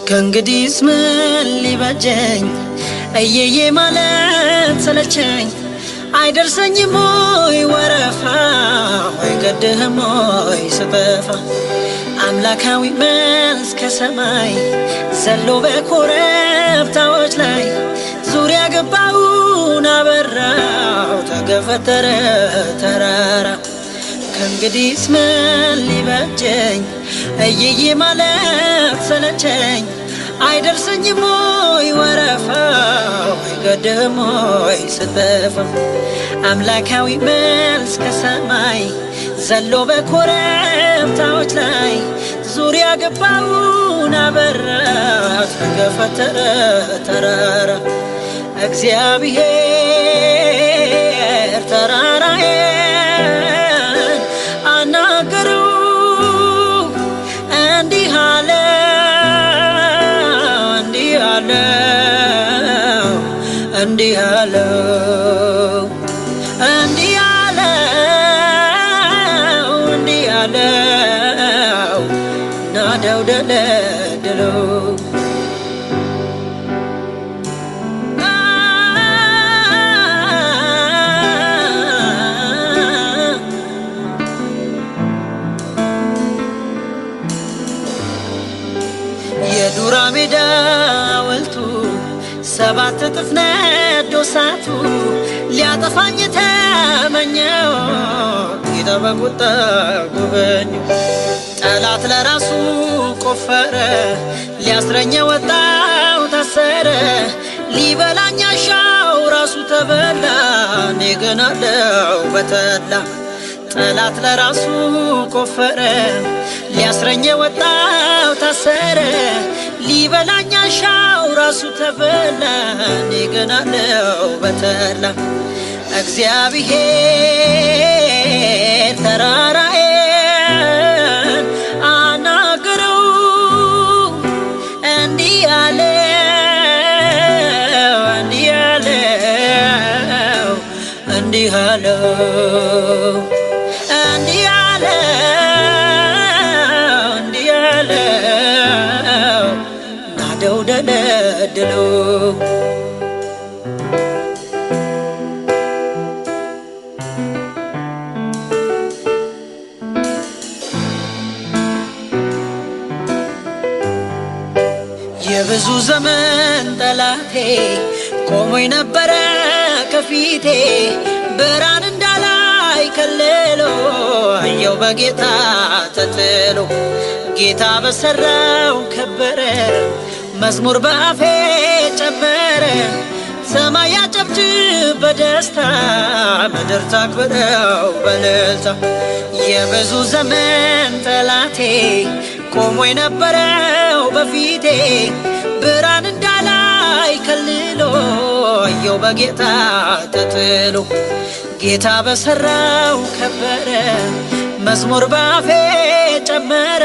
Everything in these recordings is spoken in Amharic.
ከእንግዲህስ ምን ሊበጀኝ እየዬ ማለት ሰለቸኝ አይደርሰኝም ወይ ወረፋ አይገድህም ወይ ስጠፋ አምላካዊ መልስ ከሰማይ ዘሎ በኮረብታዎች ላይ ዙሪያ ገባውን አበራው ተገፈተረ ተራራ ከእንግዲህስ ምን ሊበጀኝ እየዬ ማለት ሰለቸኝ አይደርሰኝም ወይ ወረፋ አይገድህም ወይ ስጠፋ አምላካዊ መልስ ከሰማይ ዘሎ በኮረብታዎች ላይ ዙሪያ ገባውን አበራው ተገፈተረ ተራራ እግዚአብሔር ተራራዬን አናገረው እንዲህ አለ እንዲህ አለው እንዲህ አለው እንዲህ አለው ናደው ደለደለው የዱራ ሜዳ ወልቱ ሰባት እጥፍ ነዶ እሳቱ ሊያጠፋኝ ተመኘው ጌታ በቁጣ ጎበኘው ጠላት ለራሱ ቆፈረ ሊያስረኝ ወጣው ታሰረ ሊበላኝ አሻው ራሱ ተበላ እኔ ግን አለው በተድላ ጠላት ለራሱ ቆፈረ ሊያስረኝ ወጣው ታሰረ ሊበላኝ አሻው ራሱ ተበላ እኔ ግን አለው በተድላ እግዚአብሔር ተራራዬን አናገረው እንዲህ አለው እንዲህ አለው እንዲህ አለው እንዲህ አለው እንዲህ አለው ናደው ደለደለው የብዙ ዘመን ጠላቴ ቆሞኝ ነበረ ከፊቴ ብርሃን እንዳላይ ከልሎ አየው በጌታ ተጥሎ ጌታ በሰራው ከበረ መዝሙር በአፌ ጨመረ ሰማይ ያጨብጭብ በደስታ ምድር ታክብረው በእልልታ የብዙ ዘመን ጠላቴ ቆሞኝ ነበረው በፊቴ ብርሃን እንዳላይ ከልሎ አየው በጌታ ተጥሎ ጌታ በሰራው ከበረ መዝሙር በአፌ ጨመረ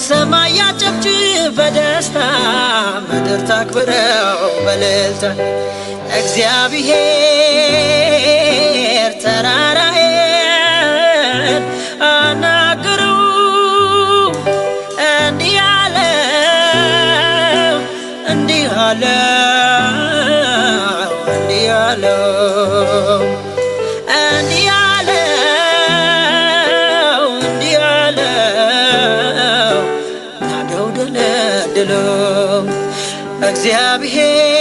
ሰማይ ያጨብጭብ በደስታ ምድር ታክብረው በእልልታ እግዚአብሔር ተራራዬን አናገረው እንዲህ አለው እንዲህ አለው እንዲህ አለው እንዲህ አለው እንዲህ አለው ናደው ደለደለው እግዚአብሔር